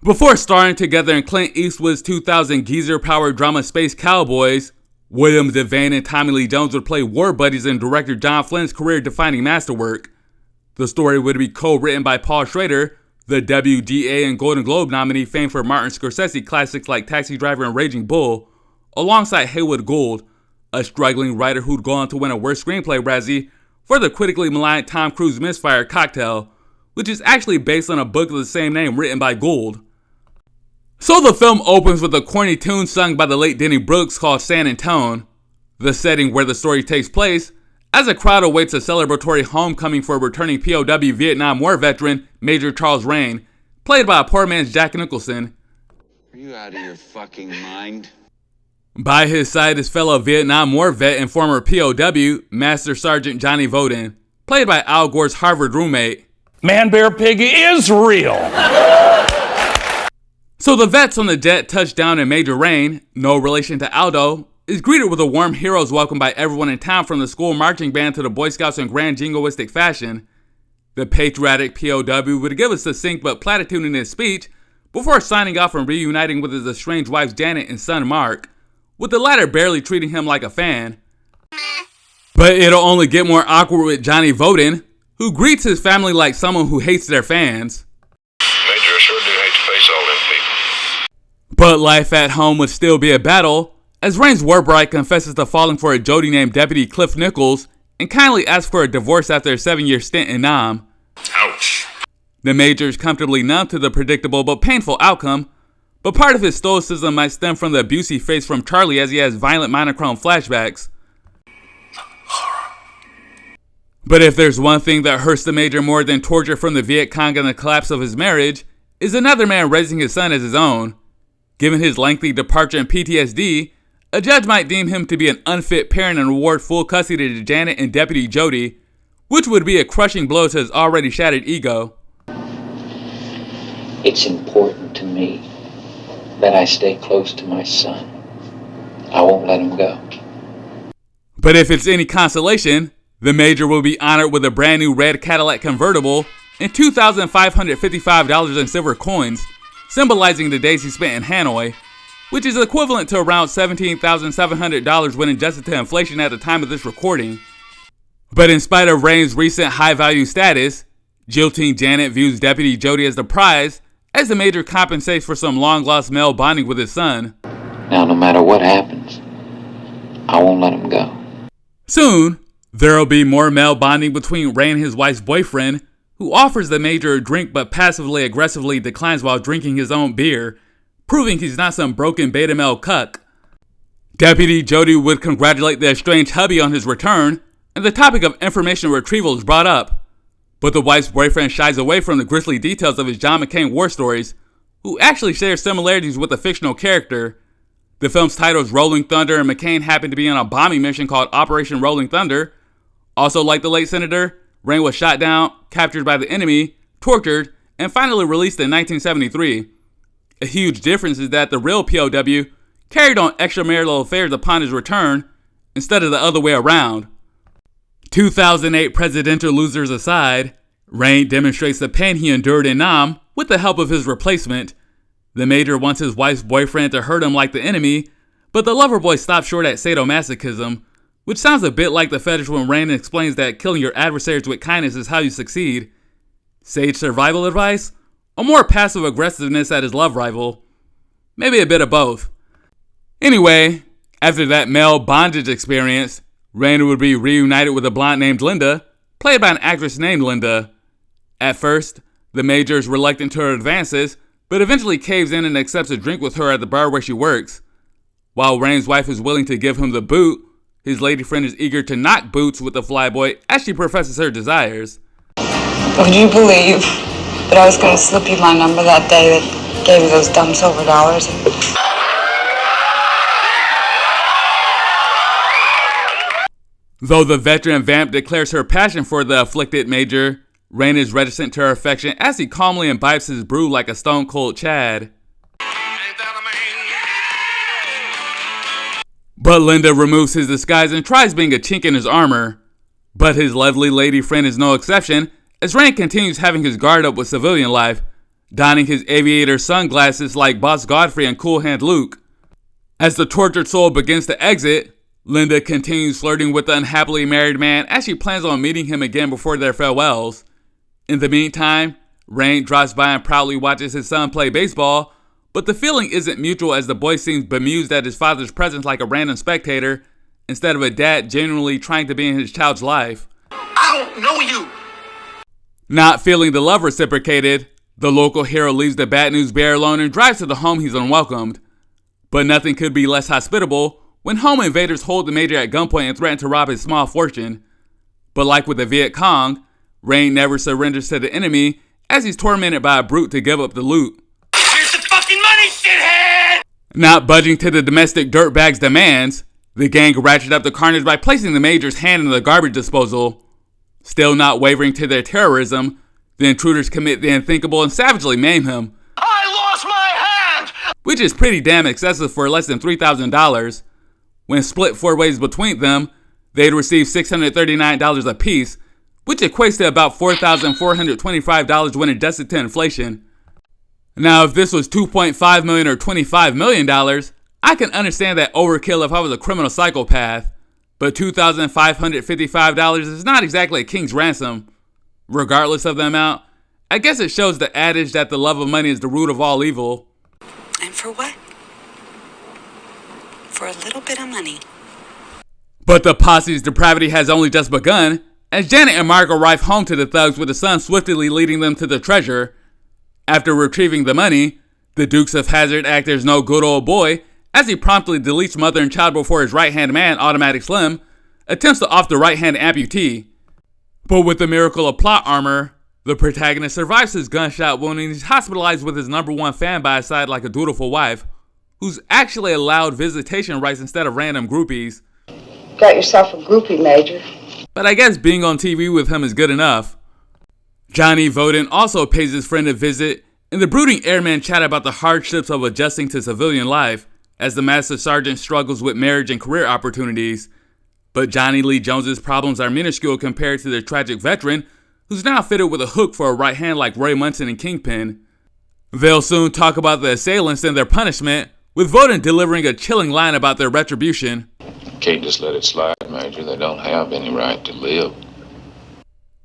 Before starring together in Clint Eastwood's 2000 geezer-powered drama Space Cowboys, William Devane and Tommy Lee Jones would play war buddies in director John Flynn's career-defining masterwork. The story would be co-written by Paul Schrader, the WGA and Golden Globe nominee famed for Martin Scorsese classics like Taxi Driver and Raging Bull, alongside Heywood Gould, a struggling writer who'd go on to win a Worst Screenplay Razzie for the critically maligned Tom Cruise misfire Cocktail, which is actually based on a book of the same name written by Gould. So the film opens with a corny tune sung by the late Denny Brooks called San Antone, the setting where the story takes place, as a crowd awaits a celebratory homecoming for returning POW Vietnam War veteran Major Charles Rain, played by a poor man's Jack Nicholson. Are you out of your fucking mind? By his side is fellow Vietnam War vet and former POW Master Sergeant Johnny Voden, played by Al Gore's Harvard roommate. Man Bear Pig is real! So the vets on the jet touch down and Major Rain, no relation to Aldo, is greeted with a warm hero's welcome by everyone in town from the school marching band to the Boy Scouts in grand jingoistic fashion. The patriotic POW would give a succinct but platitudinous speech before signing off and reuniting with his estranged wives Janet and son Mark, with the latter barely treating him like a fan. But it'll only get more awkward with Johnny Voden, who greets his family like someone who hates their fans. Major, I sure do hate to face all them people. But life at home would still be a battle, as Rain's war bride confesses to falling for a Jody named Deputy Cliff Nichols and kindly asks for a divorce after a 7-year stint in Nam. Ouch. The Major is comfortably numb to the predictable but painful outcome, but part of his stoicism might stem from the abuse he faced from Charlie as he has violent monochrome flashbacks. But if there's one thing that hurts the Major more than torture from the Viet Cong and the collapse of his marriage, is another man raising his son as his own. Given his lengthy departure and PTSD, a judge might deem him to be an unfit parent and award full custody to Janet and Deputy Jody, which would be a crushing blow to his already shattered ego. It's important to me that I stay close to my son. I won't let him go. But if it's any consolation, the Major will be honored with a brand new red Cadillac convertible and $2,555 in silver coins, symbolizing the days he spent in Hanoi, which is equivalent to around $17,700 when adjusted to inflation at the time of this recording. But in spite of Rain's recent high-value status, jilting Janet views Deputy Jody as the prize, as the Major compensates for some long-lost male bonding with his son. Now, no matter what happens, I won't let him go. Soon, there'll be more male bonding between Rain and his wife's boyfriend, who offers the Major a drink but passively aggressively declines while drinking his own beer, proving he's not some broken beta male cuck. Deputy Jody would congratulate the estranged hubby on his return, and the topic of information retrieval is brought up. But the wife's boyfriend shies away from the grisly details of his John McCain war stories, who actually shares similarities with a fictional character. The film's title is Rolling Thunder, and McCain happened to be on a bombing mission called Operation Rolling Thunder. Also, like the late senator, Rain was shot down, captured by the enemy, tortured, and finally released in 1973. A huge difference is that the real POW carried on extramarital affairs upon his return, instead of the other way around. 2008 presidential losers aside, Rain demonstrates the pain he endured in Nam with the help of his replacement. The Major wants his wife's boyfriend to hurt him like the enemy, but the lover boy stops short at sadomasochism, which sounds a bit like the fetish when Rain explains that killing your adversaries with kindness is how you succeed. Sage survival advice? Or more passive aggressiveness at his love rival? Maybe a bit of both. Anyway, after that male bondage experience, Rain would be reunited with a blonde named Linda, played by an actress named Linda. At first, the Major is reluctant to her advances, but eventually caves in and accepts a drink with her at the bar where she works. While Rain's wife is willing to give him the boot, his lady friend is eager to knock boots with the flyboy as she professes her desires. Would you believe that I was going to slip you my number that day that gave you those dumb silver dollars? Though the veteran vamp declares her passion for the afflicted Major, Rain is reticent to her affection as he calmly imbibes his brew like a stone-cold Chad. But Linda removes his disguise and tries being a chink in his armor. But his lovely lady friend is no exception, as Rain continues having his guard up with civilian life, donning his aviator sunglasses like Boss Godfrey and Cool Hand Luke. As the tortured soul begins to exit, Linda continues flirting with the unhappily married man as she plans on meeting him again before their farewells. In the meantime, Rain drops by and proudly watches his son play baseball, but the feeling isn't mutual as the boy seems bemused at his father's presence like a random spectator, instead of a dad genuinely trying to be in his child's life. I don't know you! Not feeling the love reciprocated, the local hero leaves the Bad News Bear alone and drives to the home he's unwelcomed. But nothing could be less hospitable when home invaders hold the Major at gunpoint and threaten to rob his small fortune. But like with the Viet Cong, Rain never surrenders to the enemy as he's tormented by a brute to give up the loot. Here's the fucking money, shithead! Not budging to the domestic dirtbag's demands, the gang ratcheted up the carnage by placing the Major's hand in the garbage disposal. Still not wavering to their terrorism, the intruders commit the unthinkable and savagely maim him. I lost my hand! Which is pretty damn excessive for less than $3,000. When split 4 ways between them, they'd receive $639 apiece, which equates to about $4,425 when adjusted to inflation. Now, if this was $2.5 million or $25 million, I can understand that overkill if I was a criminal psychopath, but $2,555 is not exactly a king's ransom. Regardless of the amount, I guess it shows the adage that the love of money is the root of all evil. And for what? For a little bit of money. But the posse's depravity has only just begun, as Janet and Mark arrive home to the thugs with the son swiftly leading them to the treasure. After retrieving the money, the Dukes of Hazzard act as no good old boy, as he promptly deletes mother and child before his right-hand man, Automatic Slim, attempts to off the right-hand amputee. But with the miracle of plot armor, the protagonist survives his gunshot wound and he's hospitalized with his #1 fan by his side like a dutiful wife, who's actually allowed visitation rights instead of random groupies. Got yourself a groupie, Major. But I guess being on TV with him is good enough. Johnny Voden also pays his friend a visit, and the brooding airmen chat about the hardships of adjusting to civilian life, as the Master Sergeant struggles with marriage and career opportunities. But Johnny Lee Jones's problems are minuscule compared to the tragic veteran, who's now fitted with a hook for a right hand like Roy Munson and Kingpin. They'll soon talk about the assailants and their punishment, with Voden delivering a chilling line about their retribution. Can't just let it slide, Major. They don't have any right to live.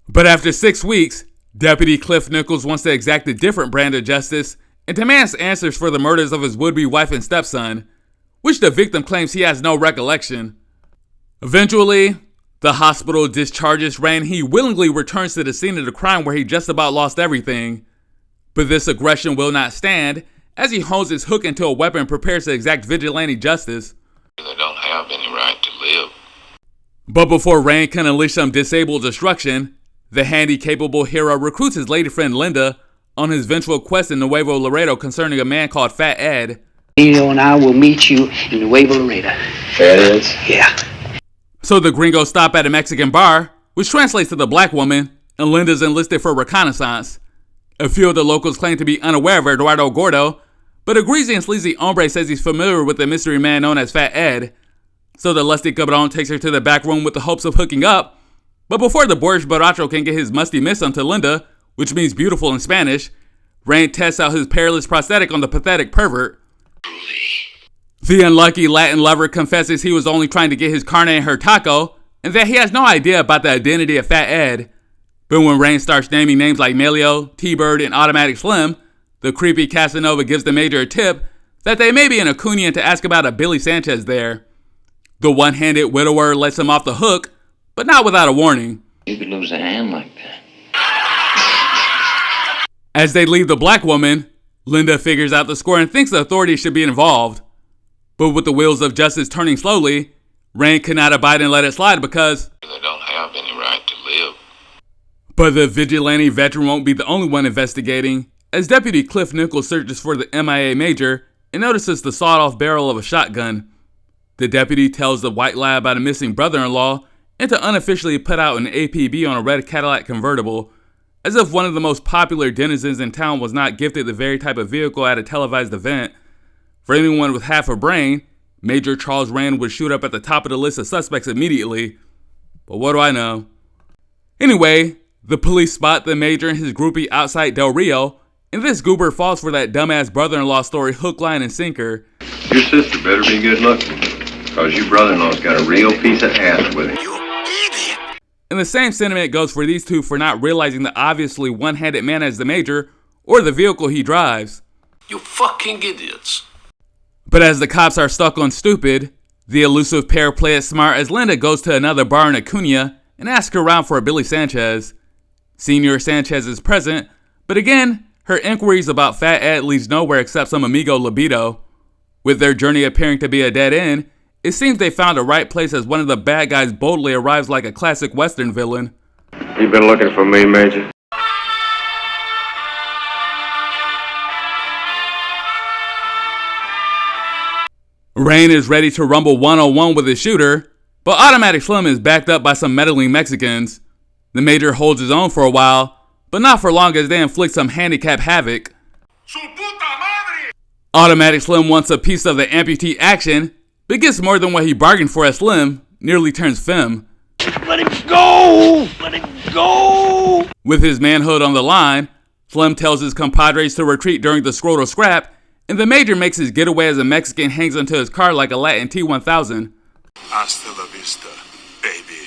But after 6 weeks, Deputy Cliff Nichols wants to exact a different brand of justice and demands answers for the murders of his would-be wife and stepson, which the victim claims he has no recollection. Eventually, the hospital discharges Ray and he willingly returns to the scene of the crime where he just about lost everything. But this aggression will not stand, as he hones his hook into a weapon and prepares to exact vigilante justice. They don't have any right to live. But before Rain can unleash some disabled destruction, the handy-capable hero recruits his lady friend Linda on his vengeful quest in Nuevo Laredo concerning a man called Fat Ed. Nino and I will meet you in Nuevo Laredo. Fat Ed's? Yeah. So the gringos stop at a Mexican bar, which translates to the black woman, and Linda's enlisted for reconnaissance. A few of the locals claim to be unaware of Eduardo Gordo, but a greasy and sleazy hombre says he's familiar with the mystery man known as Fat Ed. So the lusty cabron takes her to the back room with the hopes of hooking up, but before the boorish borracho can get his musty miss onto Linda, which means beautiful in Spanish, Rain tests out his perilous prosthetic on the pathetic pervert. The unlucky Latin lover confesses he was only trying to get his carne and her taco, and that he has no idea about the identity of Fat Ed. But when Rain starts naming names like Melio, T-Bird, and Automatic Slim, the creepy Casanova gives the Major a tip that they may be in Acunian to ask about a Billy Sanchez there. The one-handed widower lets him off the hook, but not without a warning. You could lose a hand like that. As they leave the black woman, Linda figures out the score and thinks the authorities should be involved. But with the wheels of justice turning slowly, Rain cannot abide and let it slide because They don't have any right to live. But the vigilante veteran won't be the only one investigating, as Deputy Cliff Nichols searches for the MIA Major and notices the sawed-off barrel of a shotgun. The deputy tells the white lad about a missing brother-in-law and to unofficially put out an APB on a red Cadillac convertible, as if one of the most popular denizens in town was not gifted the very type of vehicle at a televised event. For anyone with half a brain, Major Charles Rand would shoot up at the top of the list of suspects immediately. But what do I know? Anyway, the police spot the Major and his groupie outside Del Rio and this goober falls for that dumbass brother-in-law story hook, line, and sinker. Your sister better be good looking, cause your brother-in-law's got a real piece of ass with him. You idiot! And the same sentiment goes for these two for not realizing the obviously one-handed man as the Major, or the vehicle he drives. You fucking idiots. But as the cops are stuck on stupid, the elusive pair play it smart as Linda goes to another bar in Acuna and asks around for a Billy Sanchez. Senior Sanchez is present, but again, her inquiries about Fat Ed leads nowhere except some amigo libido. With their journey appearing to be a dead end, it seems they found a right place as one of the bad guys boldly arrives like a classic Western villain. You been looking for me, Major? Rain is ready to rumble one-on-one with his shooter, but Automatic Slim is backed up by some meddling Mexicans. The Major holds his own for a while, but not for long as they inflict some handicap havoc. Automatic Slim wants a piece of the amputee action, but gets more than what he bargained for as Slim nearly turns femme. Let him go! Let him go! With his manhood on the line, Slim tells his compadres to retreat during the scrotal scrap, and the Major makes his getaway as a Mexican hangs onto his car like a Latin T-1000. Hasta la vista, baby.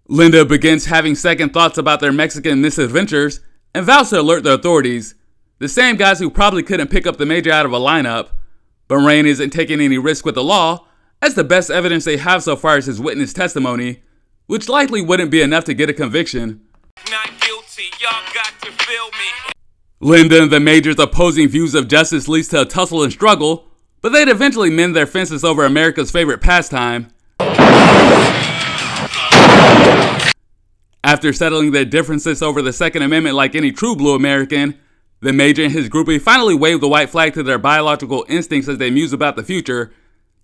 Linda begins having second thoughts about their Mexican misadventures and vows to alert the authorities, the same guys who probably couldn't pick up the Major out of a lineup. But Rain isn't taking any risk with the law, as the best evidence they have so far is his witness testimony, which likely wouldn't be enough to get a conviction. Not guilty, y'all got to feel me. Linda and the Major's opposing views of justice leads to a tussle and struggle, but they'd eventually mend their fences over America's favorite pastime. After settling their differences over the Second Amendment like any true blue American, the Major and his groupie finally wave the white flag to their biological instincts as they muse about the future,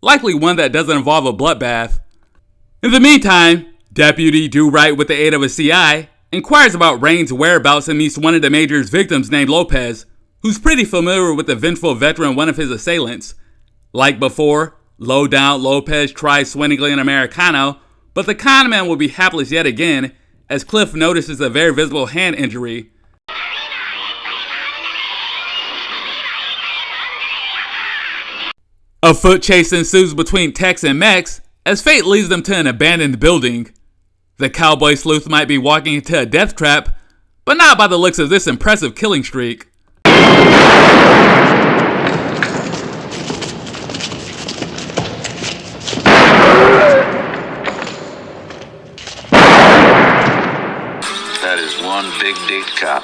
likely one that doesn't involve a bloodbath. In the meantime, Deputy Do Right, with the aid of a CI, inquires about Rain's whereabouts and meets one of the Major's victims named Lopez, who's pretty familiar with the vengeful veteran one of his assailants. Like before, low down Lopez tries swindling an Americano, but the con man will be hapless yet again as Cliff notices a very visible hand injury. A foot chase ensues between Tex and Mex as fate leads them to an abandoned building. The cowboy sleuth might be walking into a death trap, but not by the looks of this impressive killing streak. That is one big dick cop.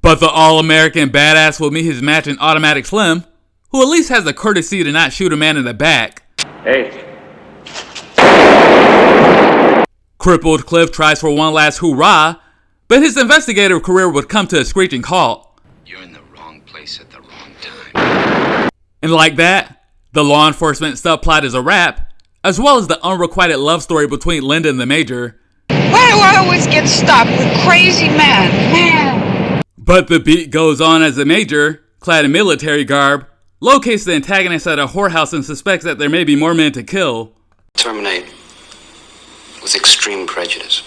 But the all-American badass will meet his match in Automatic Slim, who at least has the courtesy to not shoot a man in the back. Hey. Crippled Cliff tries for one last hoorah, but his investigative career would come to a screeching halt. You're in the wrong place at the wrong time. And like that, the law enforcement subplot is a wrap, as well as the unrequited love story between Linda and the Major. Why do I always get stopped with crazy men? Man! But the beat goes on as the Major, clad in military garb, locates the antagonist at a whorehouse and suspects that there may be more men to kill. Terminate with extreme prejudice.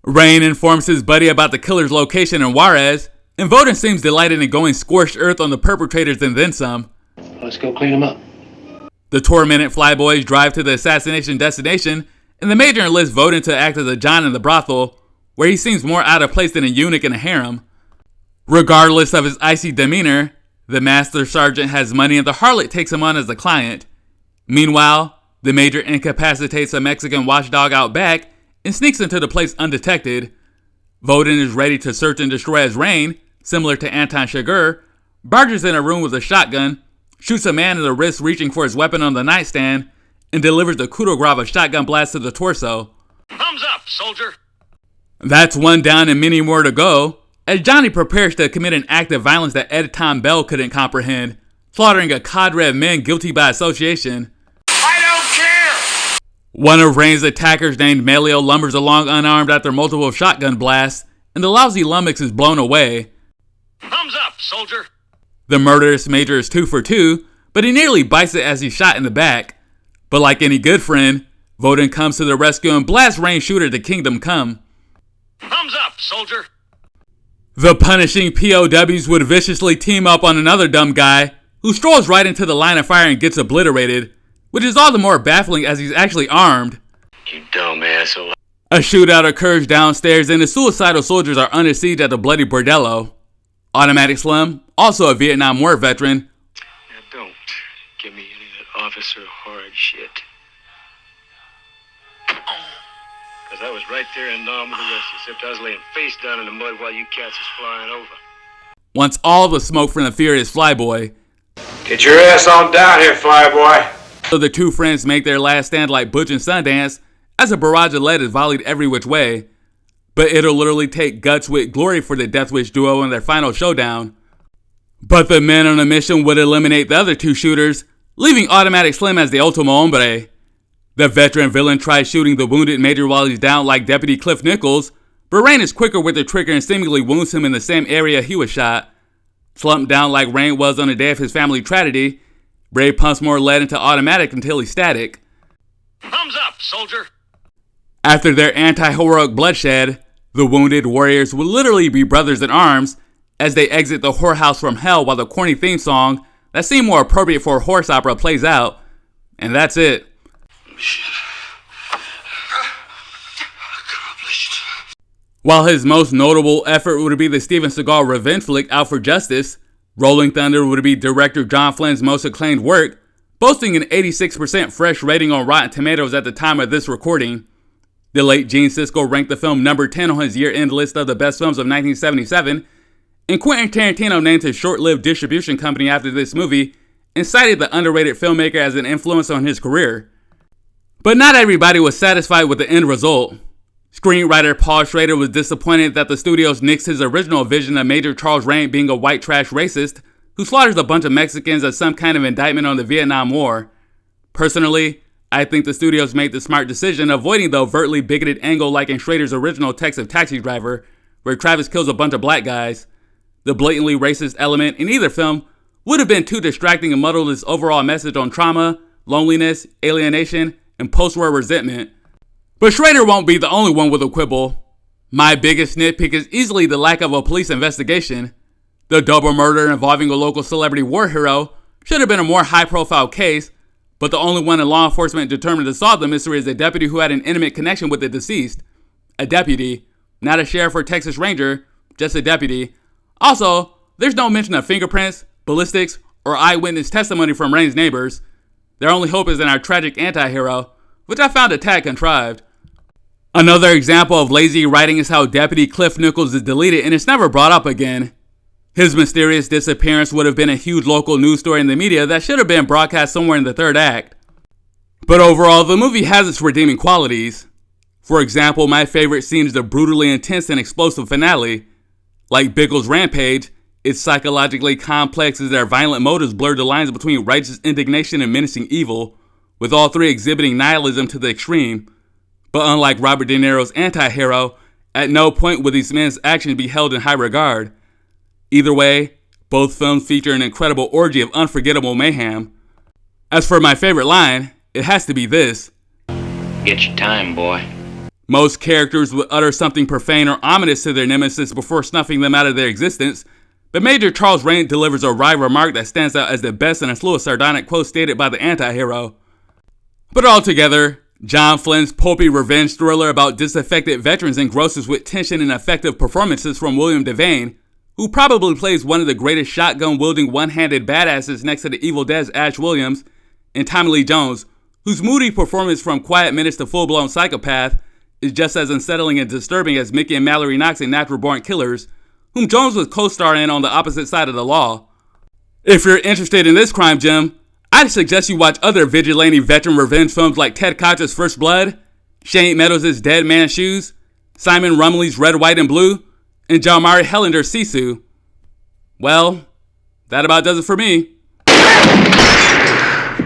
Rain informs his buddy about the killer's location in Juarez, and Voden seems delighted in going scorched earth on the perpetrators and then some. Let's go clean them up. The tormented flyboys drive to the assassination destination, and the Major enlists Voden to act as a John in the brothel, where he seems more out of place than a eunuch in a harem. Regardless of his icy demeanor, the Master Sergeant has money and the harlot takes him on as a client. Meanwhile, the Major incapacitates a Mexican watchdog out back and sneaks into the place undetected. Voden is ready to search and destroy as Rain, similar to Antone Schrader, barges in a room with a shotgun, shoots a man in the wrist reaching for his weapon on the nightstand, and delivers the coup de grace of a shotgun blast to the torso. Thumbs up, soldier. That's one down and many more to go, as Johnny prepares to commit an act of violence that Ed Tom Bell couldn't comprehend, slaughtering a cadre of men guilty by association. I don't care. One of Rain's attackers named Melio lumbers along unarmed after multiple shotgun blasts, and the lousy lummox is blown away. Thumbs up, soldier. The murderous Major is 2 for 2, but he nearly bites it as he's shot in the back. But like any good friend, Voden comes to the rescue and blasts Rain's shooter to Kingdom Come. Thumbs up, soldier. The punishing POWs would viciously team up on another dumb guy who strolls right into the line of fire and gets obliterated, which is all the more baffling as he's actually armed. You dumb asshole. A shootout occurs downstairs and the suicidal soldiers are under siege at the bloody bordello. Automatic Slim, also a Vietnam War veteran. Now don't give me any of that officer hard shit. Because I was right there in Nam with the rest, except I was laying face down in the mud while you cats was flying over. Once all the smoke from the furious flyboy. Get your ass on down here, flyboy. So the two friends make their last stand like Butch and Sundance as a barrage of lead is volleyed every which way. But it'll literally take guts with glory for the Death Wish duo in their final showdown. But the men on a mission would eliminate the other two shooters, leaving Automatic Slim as the ultimo hombre. The veteran villain tries shooting the wounded major while he's down like Deputy Cliff Nichols, but Rain is quicker with the trigger and seemingly wounds him in the same area he was shot. Slumped down like Rain was on the day of his family tragedy, Ray pumps more lead into Automatic until he's static. Thumbs up, soldier. After their anti-heroic bloodshed, the wounded warriors will literally be brothers in arms as they exit the whorehouse from hell while the corny theme song that seemed more appropriate for a horse opera plays out. And that's it. While his most notable effort would be the Steven Seagal revenge flick Out for Justice, Rolling Thunder would be director John Flynn's most acclaimed work, boasting an 86% fresh rating on Rotten Tomatoes at the time of this recording. The late Gene Siskel ranked the film number 10 on his year-end list of the best films of 1977, and Quentin Tarantino named his short-lived distribution company after this movie and cited the underrated filmmaker as an influence on his career. But not everybody was satisfied with the end result. Screenwriter Paul Schrader was disappointed that the studios nixed his original vision of Major Charles Rand being a white trash racist who slaughters a bunch of Mexicans as some kind of indictment on the Vietnam War. Personally, I think the studios made the smart decision avoiding the overtly bigoted angle like in Schrader's original Texas Taxi Driver, where Travis kills a bunch of black guys. The blatantly racist element in either film would have been too distracting and muddled its overall message on trauma, loneliness, alienation, and post-war resentment. But Schrader won't be the only one with a quibble. My biggest nitpick is easily the lack of a police investigation. The double murder involving a local celebrity war hero should have been a more high-profile case, but the only one in law enforcement determined to solve the mystery is a deputy who had an intimate connection with the deceased. A deputy, not a sheriff or Texas Ranger, just a deputy. Also, there's no mention of fingerprints, ballistics, or eyewitness testimony from Rain's neighbors. Their only hope is in our tragic anti-hero, which I found a tad contrived. Another example of lazy writing is how Deputy Cliff Nichols is deleted and it's never brought up again. His mysterious disappearance would have been a huge local news story in the media that should have been broadcast somewhere in the third act. But overall, the movie has its redeeming qualities. For example, my favorite scene is the brutally intense and explosive finale. Like Bickle's rampage, it's psychologically complex as their violent motives blur the lines between righteous indignation and menacing evil, with all three exhibiting nihilism to the extreme. But unlike Robert De Niro's anti-hero, at no point would these men's actions be held in high regard. Either way, both films feature an incredible orgy of unforgettable mayhem. As for my favorite line, it has to be this. Get your time, boy. Most characters would utter something profane or ominous to their nemesis before snuffing them out of their existence, but Major Charles Rand delivers a wry remark that stands out as the best in a slew of sardonic quotes stated by the anti-hero. But altogether, John Flynn's pulpy revenge thriller about disaffected veterans engrosses with tension and effective performances from William Devane, who probably plays one of the greatest shotgun-wielding one-handed badasses next to the Evil Dead's Ash Williams, and Tommy Lee Jones, whose moody performance from quiet menace to full-blown psychopath is just as unsettling and disturbing as Mickey and Mallory Knox in Natural Born Killers, whom Jones was co-starring on the opposite side of the law. If you're interested in this crime gem, I'd suggest you watch other vigilante veteran revenge films like Ted Koch's First Blood, Shane Meadows' Dead Man's Shoes, Simon Rumley's Red, White, and Blue, and Jalmari Hellender's Sisu. Well, that about does it for me.